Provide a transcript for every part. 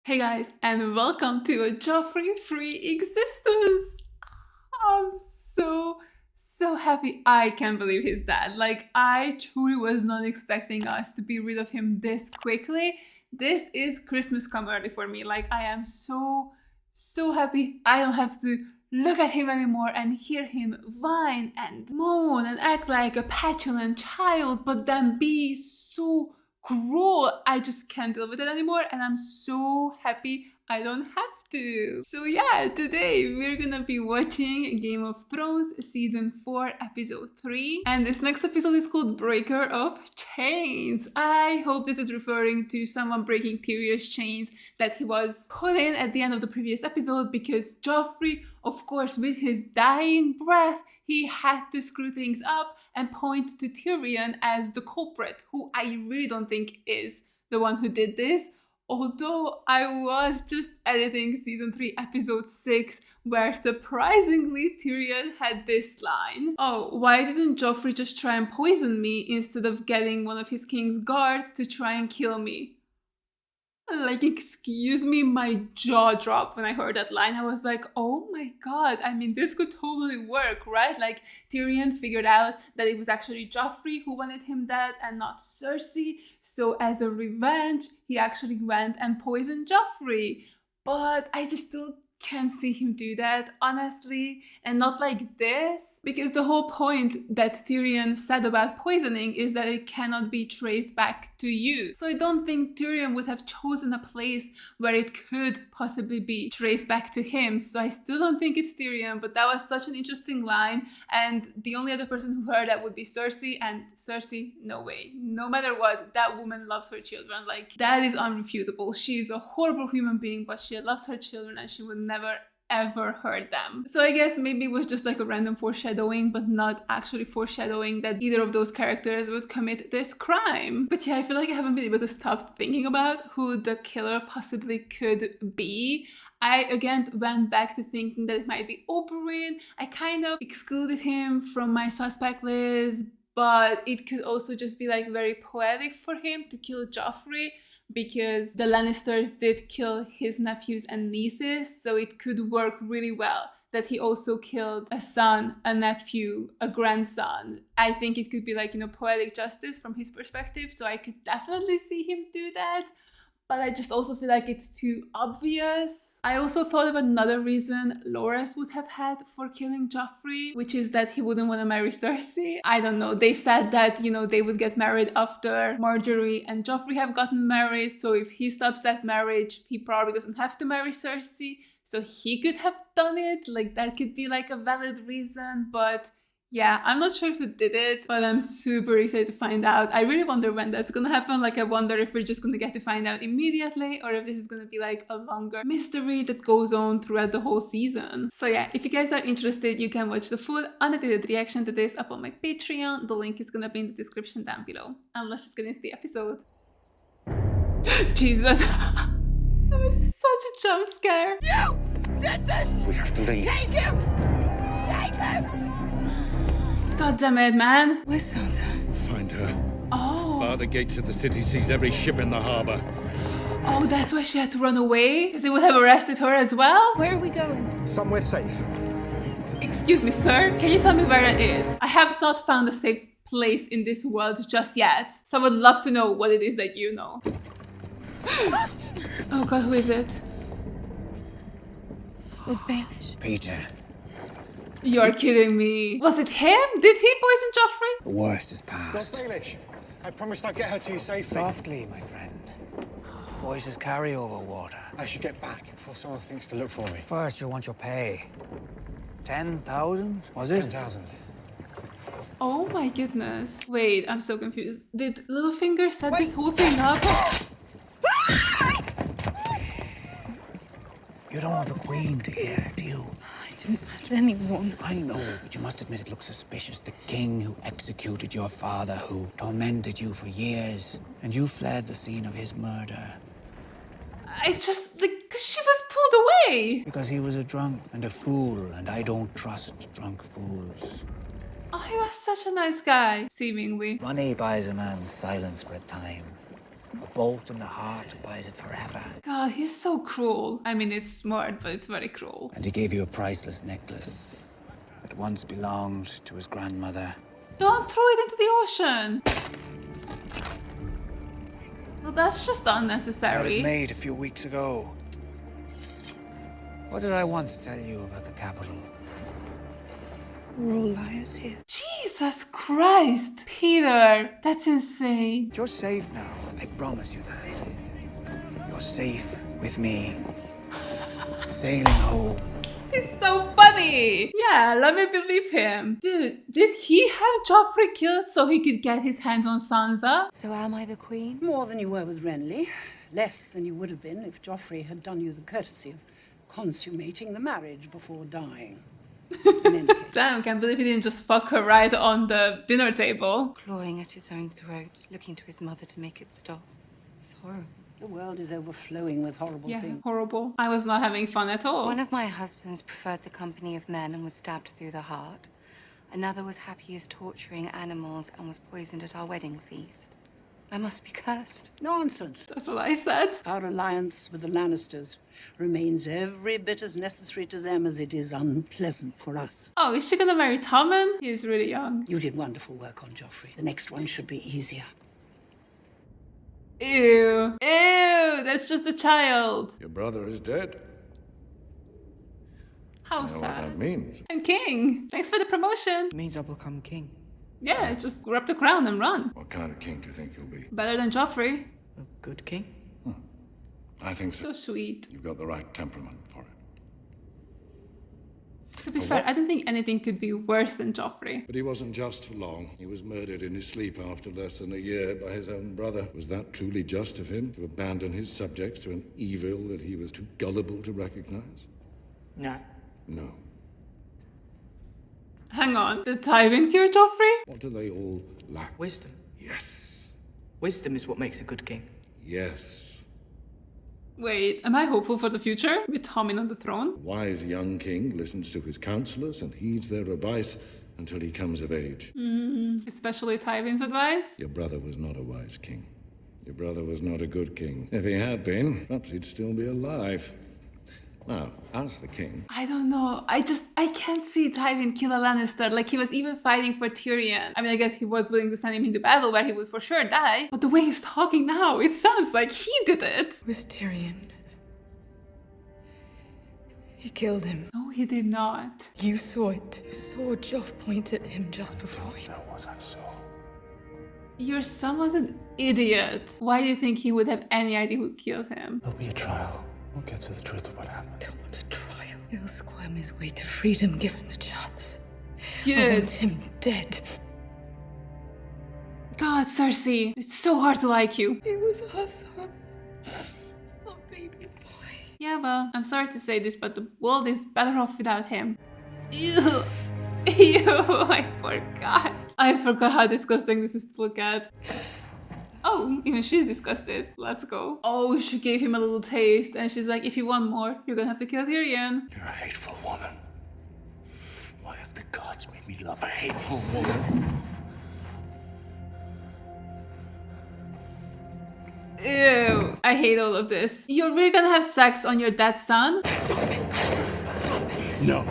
Hey guys, and welcome to a Joffrey-free existence. I'm so happy. I can't believe he's dead. Like, I truly was not expecting us to be rid of him this quickly. This is Christmas come early for me. Like, I am so happy I don't have to look at him anymore and hear him whine and moan and act like a petulant child, but then be so cruel. I just can't deal with it anymore, and I'm so happy I don't have to. So yeah, today we're gonna be watching Game of Thrones Season 4 Episode 3, and this next episode is called Breaker of Chains. I hope this is referring to someone breaking Tyrion's chains that he was put in at the end of the previous episode, because Joffrey, of course, with his dying breath, he had to screw things up and point to Tyrion as the culprit, who I really don't think is the one who did this. Although I was just editing Season 3 Episode 6, where surprisingly Tyrion had this line. Oh, why didn't Joffrey just try and poison me instead of getting one of his king's guards to try and kill me? Like, excuse me, my jaw dropped when I heard that line. I was like, oh my god, I mean, this could totally work, right? Like, Tyrion figured out that it was actually Joffrey who wanted him dead and not Cersei. So as a revenge, he actually went and poisoned Joffrey. But I just still can't see him do that, honestly, and not like this, because the whole point that Tyrion said about poisoning is that it cannot be traced back to you. So I don't think Tyrion would have chosen a place where it could possibly be traced back to him. So I still don't think it's Tyrion, but that was such an interesting line, and the only other person who heard that would be Cersei, and Cersei, no way. No matter what, that woman loves her children. Like, that is unrefutable. She is a horrible human being, but she loves her children and she would never ever hurt them. So I guess maybe it was just like a random foreshadowing, but not actually foreshadowing that either of those characters would commit this crime. But yeah, I feel like I haven't been able to stop thinking about who the killer possibly could be. I again went back to thinking that it might be Oberyn. I kind of excluded him from my suspect list, but it could also just be like very poetic for him to kill Joffrey, because the Lannisters did kill his nephews and nieces, so it could work really well that he also killed a son, a nephew, a grandson. I think it could be like, poetic justice from his perspective, so I could definitely see him do that. But I just also feel like it's too obvious. I also thought of another reason Loras would have had for killing Joffrey, which is that he wouldn't want to marry Cersei. I don't know. They said that, they would get married after Marjorie and Joffrey have gotten married. So if he stops that marriage, he probably doesn't have to marry Cersei. So he could have done it. Like, that could be like a valid reason, but yeah, I'm not sure who did it, but I'm super excited to find out. I really wonder when that's gonna happen. Like, I wonder if we're just gonna get to find out immediately, or if this is gonna be like a longer mystery that goes on throughout the whole season. So yeah, if you guys are interested, you can watch the full unedited reaction to this up on my Patreon. The link is gonna be in the description down below. And let's just get into the episode. Jesus. That was such a jump scare. You! Sisters! We have to leave. Take him! Take him! God damn it, man. Where's Sansa? Find her. Oh. Bar the gates of the city sees every ship in the harbor. Oh, that's why she had to run away? Because they would have arrested her as well? Where are we going? Somewhere safe. Excuse me, sir. Can you tell me where that is? I have not found a safe place in this world just yet. So I would love to know what it is that you know. Oh god, who is it? With Baelish. Peter, You're kidding me. Was it him? Did he poison Joffrey? the worst is Lord past. Baelish, I promised I'd get her to you safely. Softly, my friend. Voices carry over water. I should get back before someone thinks to look for me. First, you'll want your pay. 10,000, was it? 10,000. Oh my goodness. Wait, I'm so confused. Did Littlefinger set this whole thing up? You don't want the Queen to hear, do you? I didn't hurt anyone. I know, but you must admit it looks suspicious. The king who executed your father, who tormented you for years, and you fled the scene of his murder. I just, like, 'cause she was pulled away. Because he was a drunk and a fool, and I don't trust drunk fools. Oh, he was such a nice guy, seemingly. Money buys a man's silence for a time. A bolt in the heart buys it forever. God, he's so cruel. I mean, it's smart, but it's very cruel. And he gave you a priceless necklace that once belonged to his grandmother. Don't throw it into the ocean. Well, that's just I had unnecessary. it made a few weeks ago. What did I once tell you about the capital? We're all liars here. Jesus Christ, Peter, that's insane. You're safe now. I promise you that. You're safe with me. Sailing home. He's so funny. Yeah, let me believe him. Dude, did he have Joffrey killed so he could get his hands on Sansa? So am I the queen? More than you were with Renly. Less than you would have been if Joffrey had done you the courtesy of consummating the marriage before dying. In any case, Damn, can't believe he didn't just fuck her right on the dinner table. Clawing at his own throat, looking to his mother to make it stop. It's horrible. the world is overflowing with horrible Yeah, things. horrible. I was not having fun at all. One of my husbands preferred the company of men and was stabbed through the heart. Another was happiest torturing animals and was poisoned at our wedding feast. I must be cursed. Nonsense. That's what I said. Our alliance with the Lannisters remains every bit as necessary to them as it is unpleasant for us. Oh, is she gonna marry Tommen? He's really young. You did wonderful work on Joffrey. The next one should be easier. Ew. Ew, that's just a child. Your brother is dead. How You know what that sad. means. I'm king. Thanks for the promotion. It means I'll become king. Yeah, just grab the crown and run. What kind of king do you think you'll be? Better than Joffrey. A good king? I think so. So sweet. You've got the right temperament for it. To be fair, I don't think anything could be worse than Joffrey. But he wasn't just for long. He was murdered in his sleep after less than a year by his own brother. Was that truly just of him, to abandon his subjects to an evil that he was too gullible to recognize? No. No. Hang on, did Tywin kill Joffrey? What do they all lack? Wisdom. Yes. Wisdom is what makes a good king. Yes. Wait, am I hopeful for the future with Tommen on the throne? A wise young king listens to his counselors and heeds their advice until he comes of age. Especially Tywin's advice? Your brother was not a wise king. Your brother was not a good king. If he had been, perhaps he'd still be alive. Now, as the king, I don't know. I can't see Tywin kill a Lannister. Like, he was even fighting for Tyrion. I mean, I guess he was willing to send him into battle where he would for sure die. But the way he's talking now, it sounds like he did it. With Tyrion. He killed him. No, he did not. You saw it. You saw Joff point at him just before he... Your son was an idiot. Why do you think he would have any idea who killed him? There'll be a trial. We'll get to the truth of what happened. Don't want a trial. He'll squirm his way to freedom given the chance. I Good. want him dead. God, Cersei, it's so hard to like you. He was our son. Our baby boy. Yeah, well, I'm sorry to say this, but the world is better off without him. Ew. Ew, I forgot. I forgot how disgusting this is to look at. Oh, even she's disgusted. Let's go. Oh, she gave him a little taste, and she's like, if you want more, you're gonna have to kill Tyrion. You're a hateful woman. Why have the gods made me love a hateful woman? Ew, I hate all of this. You're really gonna have sex on your dead son? No.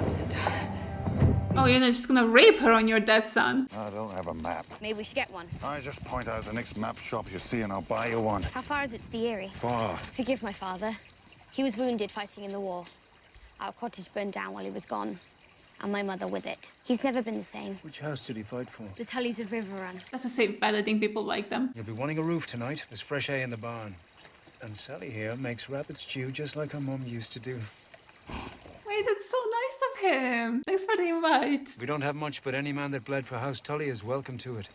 Oh, you're not just gonna rape her on your dead son? I don't have a map. Maybe we should get one. I just point out the next map shop you see and I'll buy you one. How far is it to the Eyrie? Far. Forgive my father. He was wounded fighting in the war. Our cottage burned down while he was gone, and my mother with it. He's never been the same. Which house did he fight for? The Tullys of Riverrun. That's a safe bet. I think people like them. You'll be wanting a roof tonight. There's fresh hay in the barn. And Sally here makes rabbit stew just like her mum used to do. Wait, that's so nice of him. Thanks for the invite. We don't have much, but any man that bled for House Tully is welcome to it.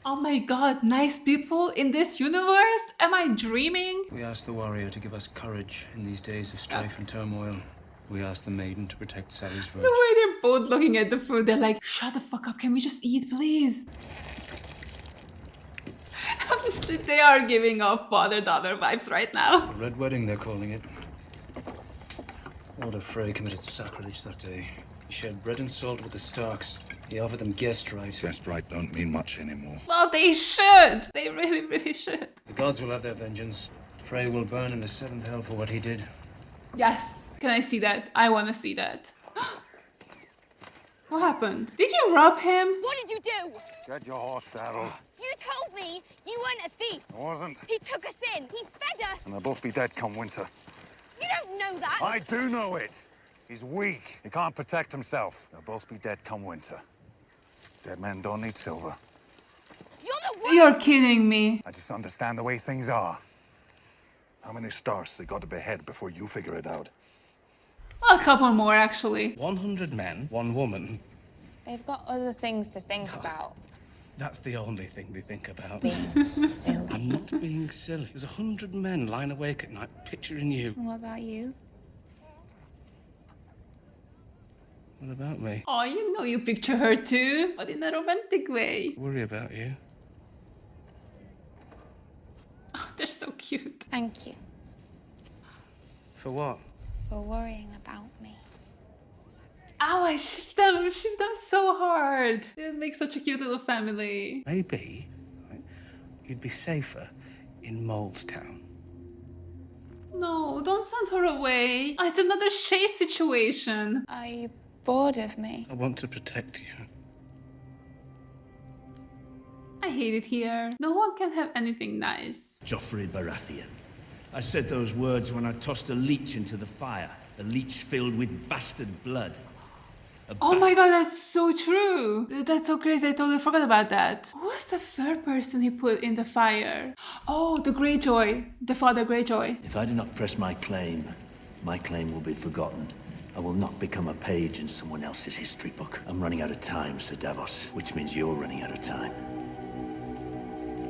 Oh my god, nice people in this universe? Am I dreaming? We ask the warrior to give us courage in these days of strife and turmoil. We ask the maiden to protect Sally's The virtue. way they're both looking at the food, they're like, shut the fuck up, can we just eat, please? Honestly, they are giving off father-daughter vibes right now. The Red Wedding, they're calling it. Lord of Frey committed sacrilege that day. He shared bread and salt with the Starks. He offered them guest right. Guest right don't mean much anymore. Well, they should. They really, really should. The gods will have their vengeance. Frey will burn in the seventh hell for what he did. Yes. Can I see that? I want to see that. What happened? Did you rob him? What did you do? Get your horse saddled. You told me you weren't a thief. I wasn't. He took us in. He fed us. And they'll both be dead come winter. You don't know that. I do know it. He's weak. He can't protect himself. They'll both be dead come winter. Dead men don't need silver. You're the one. You're kidding me. I just understand the way things are. How many stars they got to behead before you figure it out? A couple more, actually. 100 men, 1 woman. They've got other things to think about. That's the only thing they think about. Being silly. I'm not being silly. There's 100 men lying awake at night picturing you. And what about you? What about me? Oh, you know you picture her too, but in a romantic way. Worry about you. Oh, they're so cute. Thank you For what? for worrying about me. Oh, I ship them so hard. They would make such a cute little family. Maybe you'd be safer in Molestown. No, don't send her away. Oh, it's another Shay situation. Are you bored of me? I want to protect you. I hate it here. No one can have anything nice. Joffrey Baratheon. I said those words when I tossed a leech into the fire. A leech filled with bastard blood. Oh my god, that's so true. That's so crazy. I totally forgot about that. Who was the third person he put in the fire? Oh, the Greyjoy. The father Greyjoy. If I do not press my claim will be forgotten. I will not become a page in someone else's history book. I'm running out of time, Sir Davos, which means you're running out of time.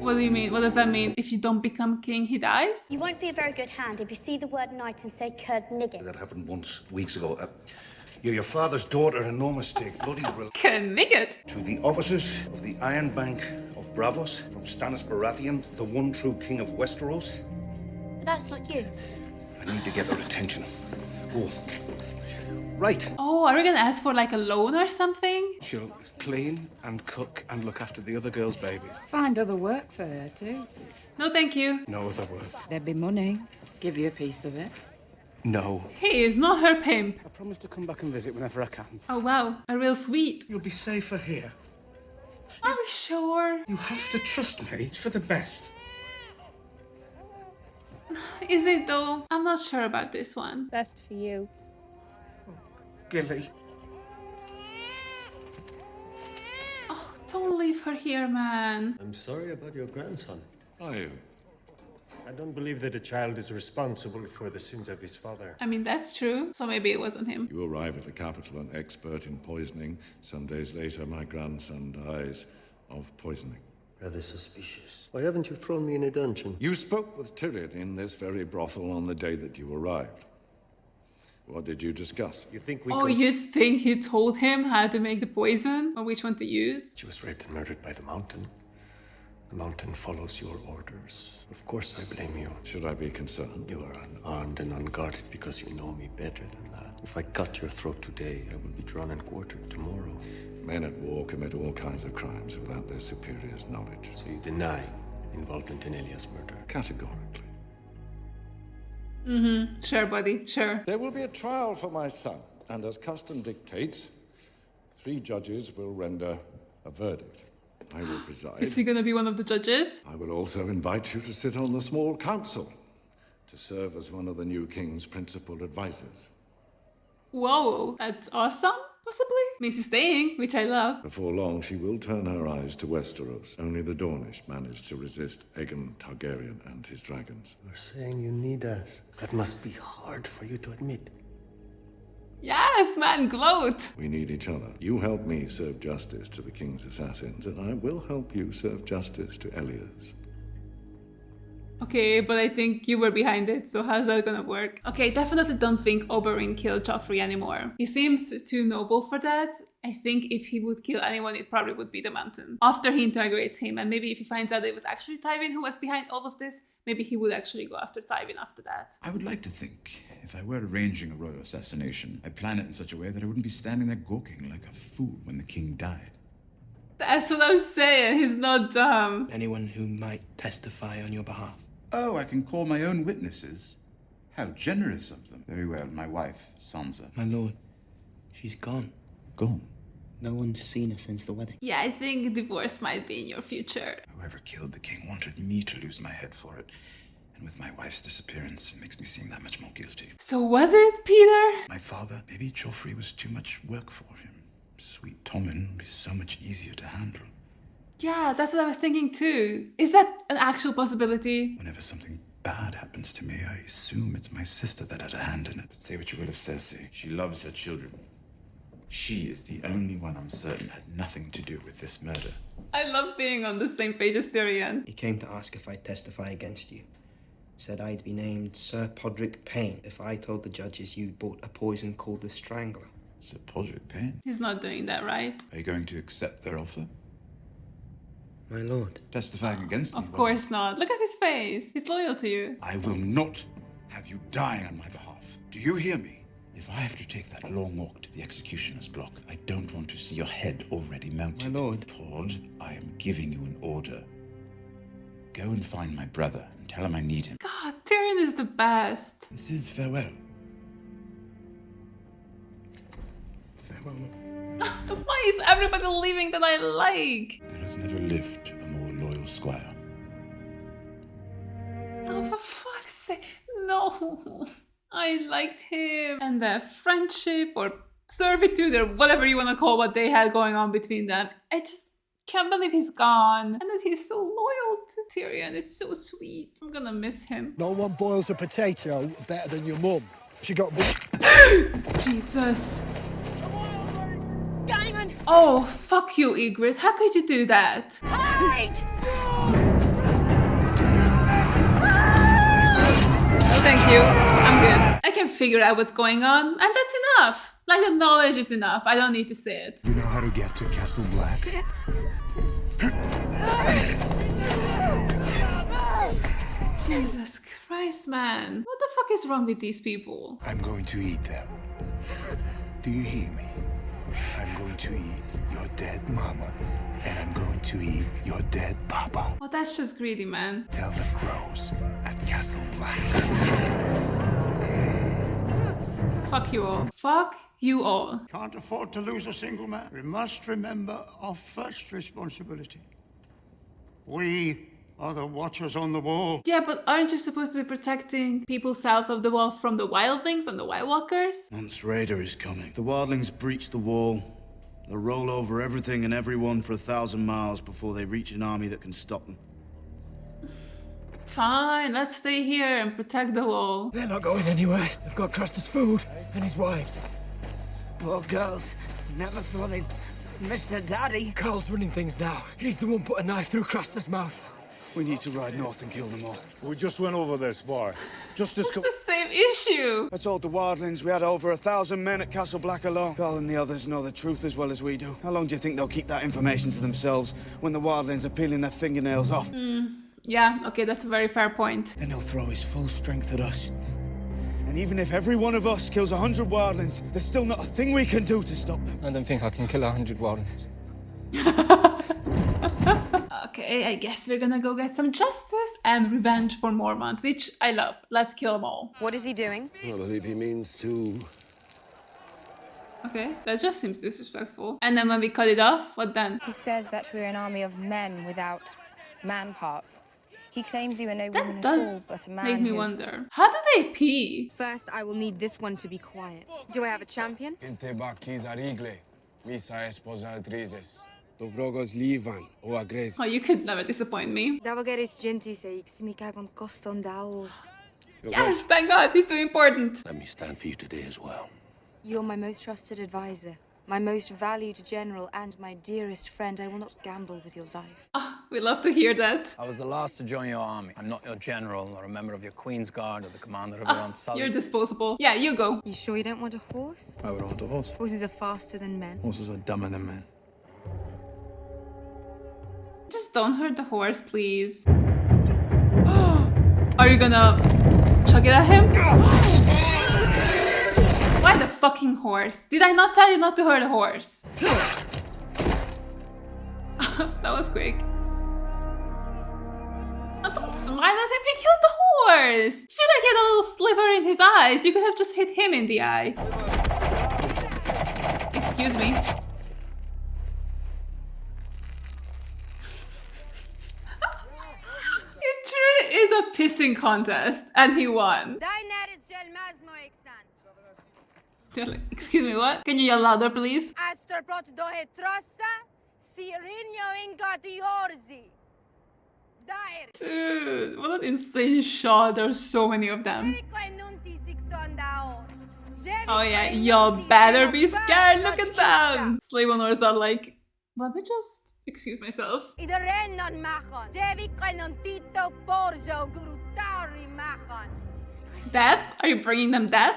What do you mean? What does that mean? If you don't become king, he dies? You won't be a very good hand if you see the word knight and say Kurd nigget. That happened once, weeks ago. You're your father's daughter and no mistake. Bloody Nigget. To the officers of the Iron Bank of Bravos, from Stannis Baratheon, the one true king of Westeros. But that's not you. I need to get their attention. Go. Right. Oh, are we gonna ask for like a loan or something? She'll clean and cook and look after the other girls' babies. Find other work for her too. No, thank you. No other work. There'd be money. Give you a piece of it. No. He is not her pimp. I promise to come back and visit whenever I can. Oh wow, a real sweet. You'll be safer here. Are we sure? You have to trust me. It's for the best. Is it though? I'm not sure about this one. Best for you. Gilly. Oh, don't leave her here, man. I'm sorry about your grandson. Are you? I don't believe that a child is responsible for the sins of his father. I mean, that's true. So maybe it wasn't him. You arrive at the capital an expert in poisoning. Some days later, my grandson dies of poisoning. Rather suspicious. Why haven't you thrown me in a dungeon? You spoke with Tyrion in this very brothel on the day that you arrived. What did you discuss? You think you think he told him how to make the poison? Or which one to use? She was raped and murdered by the mountain. The mountain follows your orders. Of course I blame you. Should I be concerned? You are unarmed and unguarded because you know me better than that. If I cut your throat today, I will be drawn and quartered tomorrow. Men at war commit all kinds of crimes without their superiors' knowledge. So you deny involvement in Elia's murder? Categorically. Mm-hmm. Sure, buddy. Sure. There will be a trial for my son, and as custom dictates, 3 judges will render a verdict. I will preside. Is he gonna be one of the judges? I will also invite you to sit on the small council, to serve as one of the new king's principal advisors. Whoa, that's awesome, possibly? Means he's staying, which I love. Before long, she will turn her eyes to Westeros. Only the Dornish managed to resist Aegon Targaryen and his dragons. You're saying you need us. That must be hard for you to admit. Yes, man, gloat. We need each other. You help me serve justice to the king's assassins, and I will help you serve justice to Elia's. Okay, but I think you were behind it, so how's that gonna work? Okay, definitely don't think Oberyn killed Joffrey anymore. He seems too noble for that. I think if he would kill anyone, it probably would be the Mountain. After he integrates him, and maybe if he finds out it was actually Tywin who was behind all of this, maybe he would actually go after Tywin after that. I would like to think, if I were arranging a royal assassination, I'd plan it in such a way that I wouldn't be standing there gawking like a fool when the king died. That's what I'm saying. He's not dumb. Anyone who might testify on your behalf. Oh, I can call my own witnesses. How generous of them. Very well, my wife, Sansa. My lord, she's gone. Gone? No one's seen her since the wedding. Yeah, I think divorce might be in your future. Whoever killed the king wanted me to lose my head for it. And with my wife's disappearance, it makes me seem that much more guilty. So was it, Peter? My father, maybe Joffrey was too much work for him. Sweet Tommen would be so much easier to handle. Yeah, that's what I was thinking too. Is that an actual possibility? Whenever something bad happens to me, I assume it's my sister that had a hand in it. But say what you will of Cersei, she loves her children. She is the only one I'm certain had nothing to do with this murder. I love being on the same page as Tyrion. He came to ask if I'd testify against you. Said I'd be named Sir Podrick Payne if I told the judges you'd bought a poison called the Strangler. Sir Podrick Payne? He's not doing that, right? Are you going to accept their offer? My lord. Testifying against me? Of course not. Look at his face. He's loyal to you. I will not have you dying on my behalf. Do you hear me? If I have to take that long walk to the executioner's block, I don't want to see your head already mounted. My lord. Pod, I am giving you an order. Go and find my brother and tell him I need him. God, Tyrion is the best. This is farewell. Farewell. Why is everybody leaving that I like? There has never lived a more loyal squire. Oh, for fuck's sake. No. I liked him. And the friendship or servitude or whatever you want to call what they had going on between them. I just can't believe he's gone. And that he's so loyal to Tyrion. It's so sweet. I'm gonna miss him. No one boils a potato better than your mum. She got... Jesus. Diamond! Oh, fuck you, Ygritte. How could you do that? Hide! Thank you. I'm good. I can figure out what's going on, and that's enough. Like, the knowledge is enough. I don't need to say it. You know how to get to Castle Black? Jesus Christ, man. What the fuck is wrong with these people? I'm going to eat them. Do you hear me? I'm going to eat your dead mama, and I'm going to eat your dead papa. Oh, that's just greedy, man. Tell the crows at Castle Black. Fuck you all. Fuck you all. Can't afford to lose a single man. We must remember our first responsibility. We are the watchers on the wall. Yeah, but aren't you supposed to be protecting people south of the wall from the wildlings and the White Walkers? Once Raider is coming. The wildlings breach the wall. They'll roll over everything and everyone for 1,000 miles before they reach an army that can stop them. Fine, let's stay here and protect the wall. They're not going anywhere. They've got Craster's food and his wives. Poor girls. Never thought they'd miss their daddy. Carl's running things now. He's the one put a knife through Craster's mouth. We need to ride north and kill them all. We just went over this, boy. Just as... It's the same issue. I told the wildlings we had over 1,000 men at Castle Black alone. Carl and the others know the truth as well as we do. How long do you think they'll keep that information to themselves when the wildlings are peeling their fingernails off? Yeah, okay, that's a very fair point. Then he'll throw his full strength at us. And even if every one of us kills 100 wildlings, there's still not a thing we can do to stop them. I don't think I can kill 100 wildlings. Okay, I guess we're gonna go get some justice and revenge for Mormont, which I love. Let's kill them all. What is he doing? I believe he means to... Okay, that just seems disrespectful. And then when we cut it off, what then? He says that we're an army of men without man parts. He claims you are no woman That at all, does but a man make me who... wonder. How do they pee? First, I will need this one to be quiet. Do I have a champion? Oh, you could never disappoint me. Yes, thank God, he's too important. Let me stand for you today as well. You're my most trusted advisor, my most valued general, and my dearest friend. I will not gamble with your life. We love to hear that. I was the last to join your army. I'm not your general or a member of your Queen's Guard or the commander of your Unsullied. You're disposable. Yeah, you go. You sure you don't want a horse? I would want a horse. Horses are faster than men. Horses are dumber than men. Just don't hurt the horse, please. Are you gonna chuck it at him? Why the fucking horse? Did I not tell you not to hurt a horse? That was quick. Oh, don't smile at him, he killed the horse! I feel like he had a little sliver in his eyes. You could have just hit him in the eye. Excuse me. It truly is a pissing contest, and he won. Excuse me, what? Can you yell louder, please? Dude, what an insane shot. There's so many of them. Oh yeah, you better be scared. Look at them. Slave owners are like, let me just excuse myself. Death? Are you bringing them death?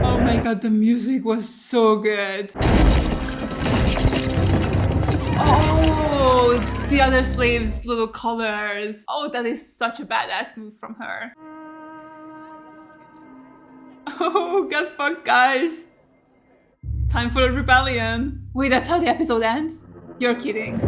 Oh my god, the music was so good. Oh, the other slaves' little colors. Oh, that is such a badass move from her. Oh, get fucked, guys. Time for a rebellion. Wait, that's how the episode ends? You're kidding.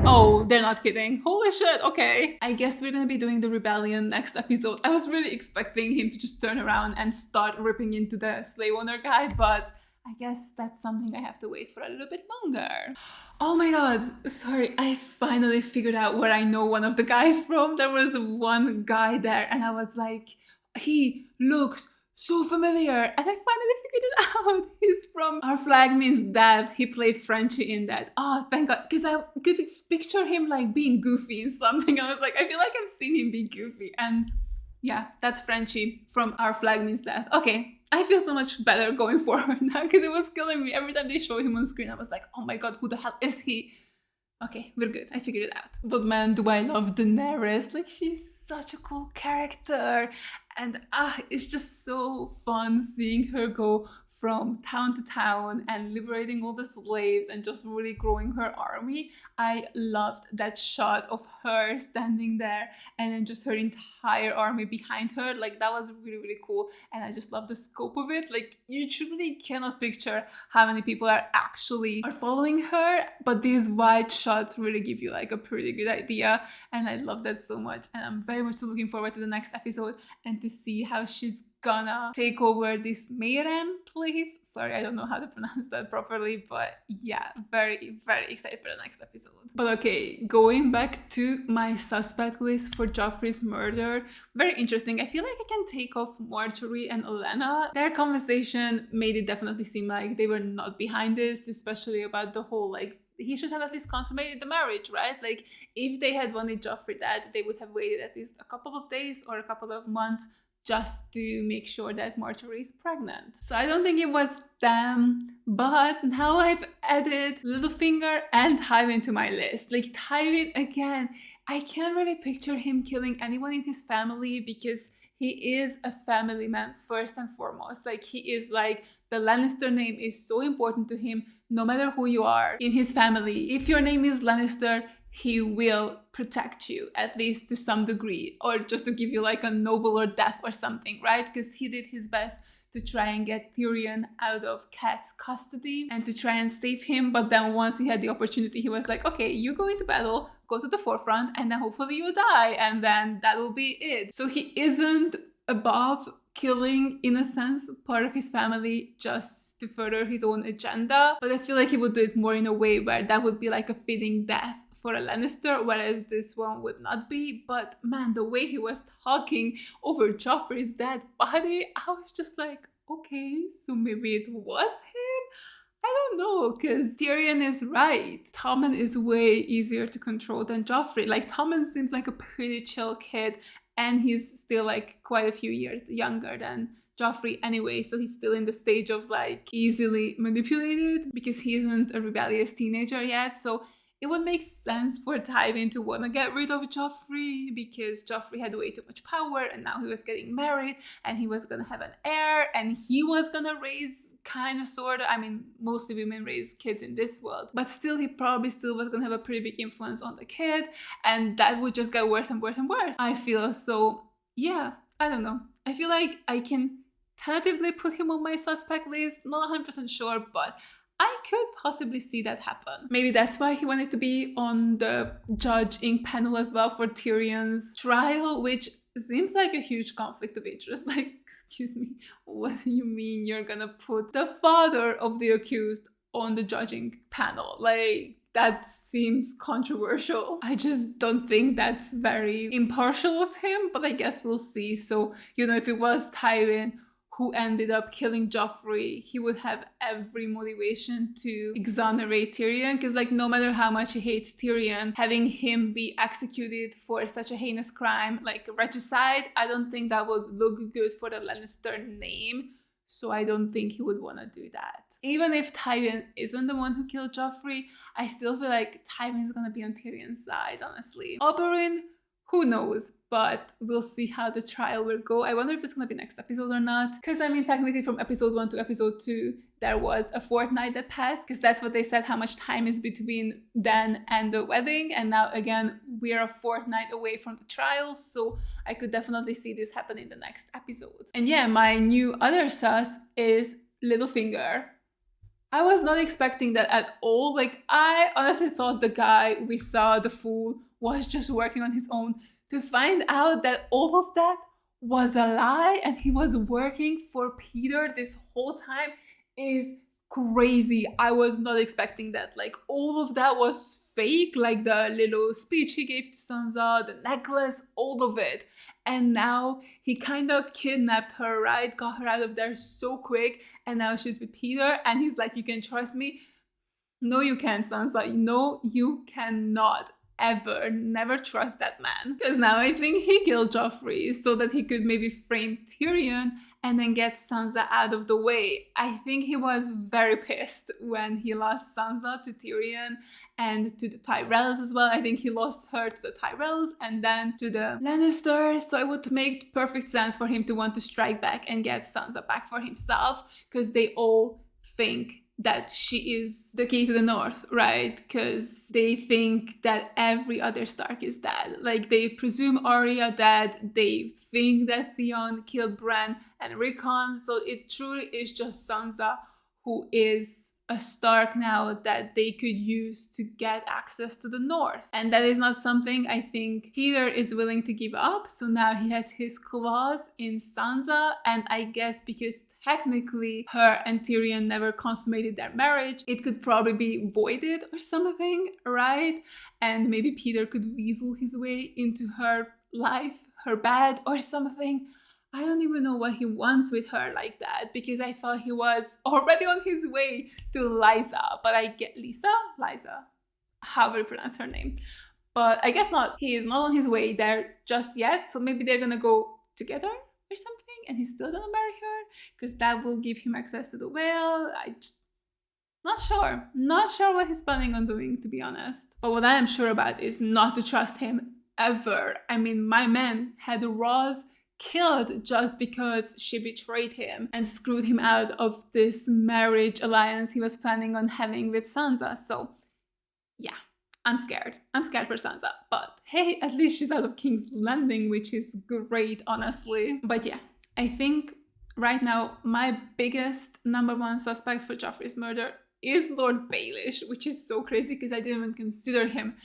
Oh, they're not kidding. Holy shit, okay. I guess we're gonna be doing the rebellion next episode. I was really expecting him to just turn around and start ripping into the slave owner guy, but I guess that's something I have to wait for a little bit longer. Oh my god, sorry, I finally figured out where I know one of the guys from. There was one guy there and I was like, he looks so familiar, and I finally figured it out. He's from Our Flag Means Death. He played Frenchie in that. Oh, thank god, because I could picture him like being goofy in something. I was like, I feel like I've seen him be goofy, and yeah, that's Frenchie from Our Flag Means Death. Okay, I feel so much better going forward now because it was killing me. Every time they show him on screen, I was like, oh my god, who the hell is he? Okay, we're good. I figured it out. But man, do I love Daenerys. Like, she's such a cool character. And it's just so fun seeing her go from town to town and liberating all the slaves and just really growing her army. I loved that shot of her standing there and then just her entire army behind her. Like, that was really, really cool. And I just love the scope of it. Like, you truly cannot picture how many people are following her, but these wide shots really give you like a pretty good idea. And I love that so much. And I'm very much looking forward to the next episode and to see how she's gonna take over this Meereen place. Sorry, I don't know how to pronounce that properly, but yeah, very, very excited for the next episode. But okay, going back to my suspect list for Joffrey's murder, very interesting. I feel like I can take off Marjorie and Olenna. Their conversation made it definitely seem like they were not behind this, especially about the whole like, he should have at least consummated the marriage, right? Like, if they had wanted Joffrey dead, they would have waited at least a couple of days or a couple of months just to make sure that Marjorie is pregnant. So I don't think it was them, but now I've added Littlefinger and Tywin to my list. Like, Tywin, again, I can't really picture him killing anyone in his family because he is a family man first and foremost. Like, he is like, the Lannister name is so important to him, no matter who you are in his family. If your name is Lannister, he will protect you, at least to some degree, or just to give you like a nobler death or something, right? Because he did his best to try and get Tyrion out of Cat's custody and to try and save him. But then once he had the opportunity, he was like, okay, you go into battle, go to the forefront, and then hopefully you die, and then that will be it. So he isn't above killing, in a sense, part of his family just to further his own agenda. But I feel like he would do it more in a way where that would be like a fitting death for a Lannister, whereas this one would not be. But man, the way he was talking over Joffrey's dead body, I was just like, okay, so maybe it was him? I don't know, because Tyrion is right. Tommen is way easier to control than Joffrey. Like, Tommen seems like a pretty chill kid, and he's still like quite a few years younger than Joffrey anyway, so he's still in the stage of like easily manipulated because he isn't a rebellious teenager yet. So it would make sense for Tywin to want to get rid of Joffrey because Joffrey had way too much power and now he was getting married and he was going to have an heir and he was going to raise kind of sort of, I mean, mostly women raise kids in this world, but still he probably still was going to have a pretty big influence on the kid and that would just get worse and worse and worse, I feel. So yeah, I don't know. I feel like I can tentatively put him on my suspect list, not 100% sure, but I could possibly see that happen. Maybe that's why he wanted to be on the judging panel as well for Tyrion's trial, which seems like a huge conflict of interest. Like, excuse me, what do you mean you're gonna put the father of the accused on the judging panel? Like, that seems controversial. I just don't think that's very impartial of him, but I guess we'll see. So, you know, if it was Tyrion who ended up killing Joffrey, he would have every motivation to exonerate Tyrion, because like no matter how much he hates Tyrion, having him be executed for such a heinous crime like regicide, I don't think that would look good for the Lannister name. So I don't think he would want to do that. Even if Tyrion isn't the one who killed Joffrey, I still feel like Tyrion's gonna be on Tyrion's side, honestly. Oberyn, who knows, but we'll see how the trial will go. I wonder if it's gonna be next episode or not. Because I mean, technically from episode 1 to episode 2, there was a fortnight that passed, because that's what they said, how much time is between then and the wedding. And now again, we're a fortnight away from the trial, so I could definitely see this happen in the next episode. And yeah, my new other sus is Littlefinger. I was not expecting that at all. Like, I honestly thought the guy we saw, the fool, was just working on his own. To find out that all of that was a lie and he was working for Peter this whole time is crazy. I was not expecting that. Like, all of that was fake, like the little speech he gave to Sansa, the necklace, all of it. And now he kind of kidnapped her, right? Got her out of there so quick, and now she's with Peter, and he's like, you can trust me? No, you can't, Sansa. No, you cannot. Ever. Never trust that man. Because now I think he killed Joffrey so that he could maybe frame Tyrion and then get Sansa out of the way. I think he was very pissed when he lost Sansa to Tyrion and to the Tyrells as well. I think he lost her to the Tyrells and then to the Lannisters. So it would make perfect sense for him to want to strike back and get Sansa back for himself, because they all think that she is the key to the north, right? Because they think that every other Stark is dead. Like, they presume Arya dead, they think that Theon killed Bran and Rickon, so it truly is just Sansa who is a Stark now that they could use to get access to the north. And that is not something I think Peter is willing to give up, so now he has his claws in Sansa, and I guess because technically her and Tyrion never consummated their marriage, it could probably be voided or something, right? And maybe Peter could weasel his way into her life, her bed or something. I don't even know what he wants with her like that, because I thought he was already on his way to Liza, but I get Liza, however you pronounce her name. But I guess not. He is not on his way there just yet, so maybe they're gonna go together or something, and he's still gonna marry her, because that will give him access to the whale. I just not sure what he's planning on doing, to be honest. But what I am sure about is not to trust him ever. I mean, my man had Roz killed just because she betrayed him and screwed him out of this marriage alliance he was planning on having with Sansa. So yeah, I'm scared for Sansa, but hey, at least she's out of King's Landing, which is great, honestly. But yeah, I think right now my biggest number one suspect for Joffrey's murder is Lord Baelish, which is so crazy because I didn't even consider him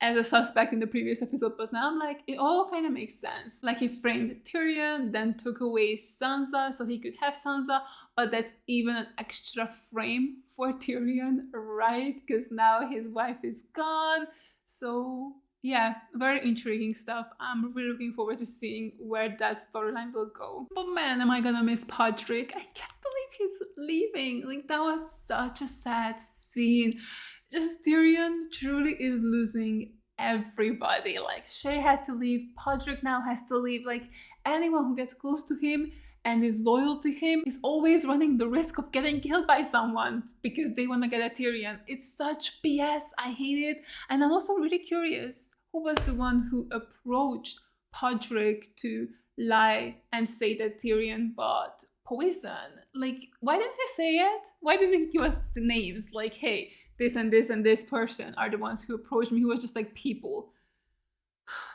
as a suspect in the previous episode, but now I'm like, it all kind of makes sense. Like, he framed Tyrion, then took away Sansa so he could have Sansa, but that's even an extra frame for Tyrion, right? Because now his wife is gone. So yeah, very intriguing stuff. I'm really looking forward to seeing where that storyline will go. But man, am I gonna miss Podrick. I can't believe he's leaving. Like, that was such a sad scene. Just Tyrion truly is losing everybody. Like, Shay had to leave, Podrick now has to leave. Like, anyone who gets close to him and is loyal to him is always running the risk of getting killed by someone because they want to get at Tyrion. It's such BS. I hate it. And I'm also really curious, who was the one who approached Podrick to lie and say that Tyrion bought poison? Like, why didn't he say it? Why didn't he give us the names? Like, hey, this and this and this person are the ones who approached me. He was just like, people.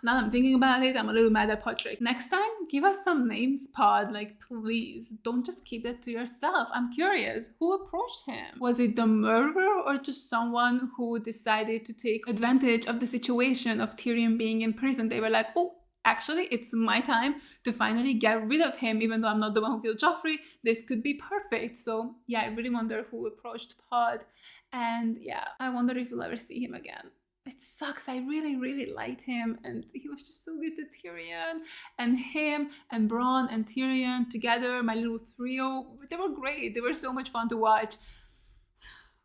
Now I'm thinking about it, I'm a little mad at Podrick. Next time, give us some names, Pod. Like, please, don't just keep that to yourself. I'm curious, who approached him? Was it the murderer or just someone who decided to take advantage of the situation of Tyrion being in prison? They were like, oh, actually, it's my time to finally get rid of him, even though I'm not the one who killed Joffrey. This could be perfect. So yeah, I really wonder who approached Pod. And yeah, I wonder if we'll ever see him again. It sucks. I really, really liked him, and he was just so good to Tyrion, and him and Bronn and Tyrion together, my little trio. They were great. They were so much fun to watch.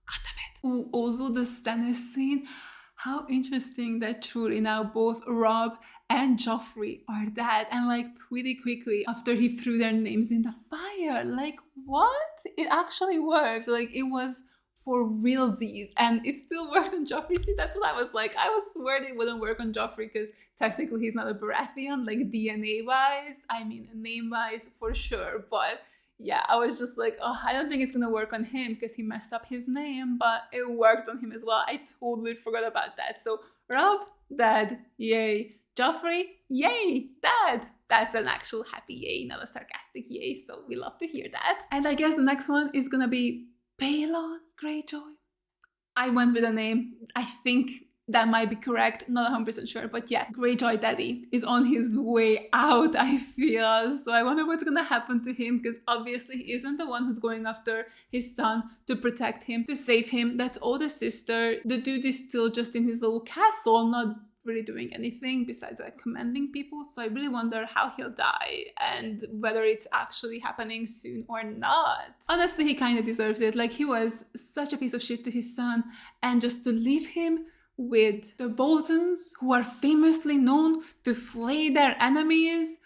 God damn it. Ooh, also the Stannis scene. How interesting that truly now both Robb and Joffrey are dead, and like pretty quickly after he threw their names in the fire. Like, what? It actually worked. Like, it was for realsies, and it still worked on Joffrey. See, that's what I was like. I was worried it wouldn't work on Joffrey because technically he's not a Baratheon, like DNA wise. I mean, name wise for sure, but yeah, I was just like, oh, I don't think it's gonna work on him because he messed up his name, but it worked on him as well. I totally forgot about that. So Robb, dead, yay. Joffrey, yay, dead. That's an actual happy yay, not a sarcastic yay, so we love to hear that. And I guess the next one is gonna be Balon Greyjoy. I went with a name. I think that might be correct. Not 100% sure, but yeah, Greyjoy Daddy is on his way out, I feel. So I wonder what's gonna happen to him, because obviously he isn't the one who's going after his son to protect him, to save him. That's older sister. The dude is still just in his little castle, not really doing anything besides like commanding people. So I really wonder how he'll die and whether it's actually happening soon or not. Honestly, he kind of deserves it. Like, he was such a piece of shit to his son, and just to leave him with the Boltons, who are famously known to flay their enemies.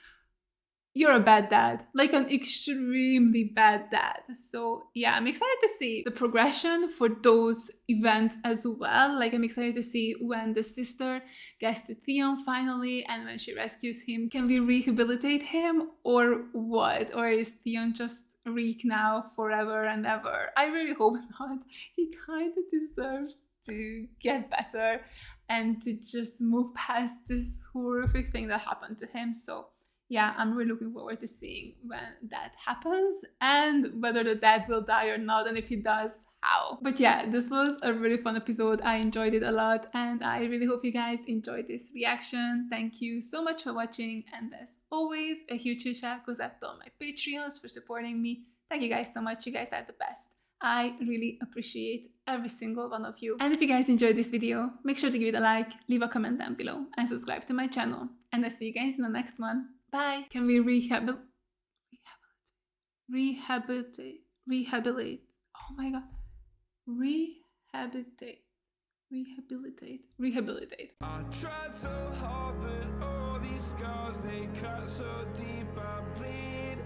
You're a bad dad, like an extremely bad dad. So yeah, I'm excited to see the progression for those events as well. Like, I'm excited to see when the sister gets to Theon finally, and when she rescues him. Can we rehabilitate him or what? Or is Theon just Reek now forever and ever? I really hope not. He kind of deserves to get better and to just move past this horrific thing that happened to him. So yeah, I'm really looking forward to seeing when that happens and whether the dad will die or not, and if he does, how. But yeah, this was a really fun episode. I enjoyed it a lot, and I really hope you guys enjoyed this reaction. Thank you so much for watching, and as always, a huge shout goes out to all my Patreons for supporting me. Thank you guys so much. You guys are the best. I really appreciate every single one of you. And if you guys enjoyed this video, make sure to give it a like, leave a comment down below, and subscribe to my channel. And I'll see you guys in the next one. Bye. Can we rehabilitate? Oh my god. Rehabilitate. I tried so hard, but all these scars, they cut so deep, I bleed.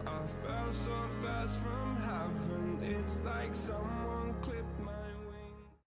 I fell so fast from heaven, it's like someone clipped my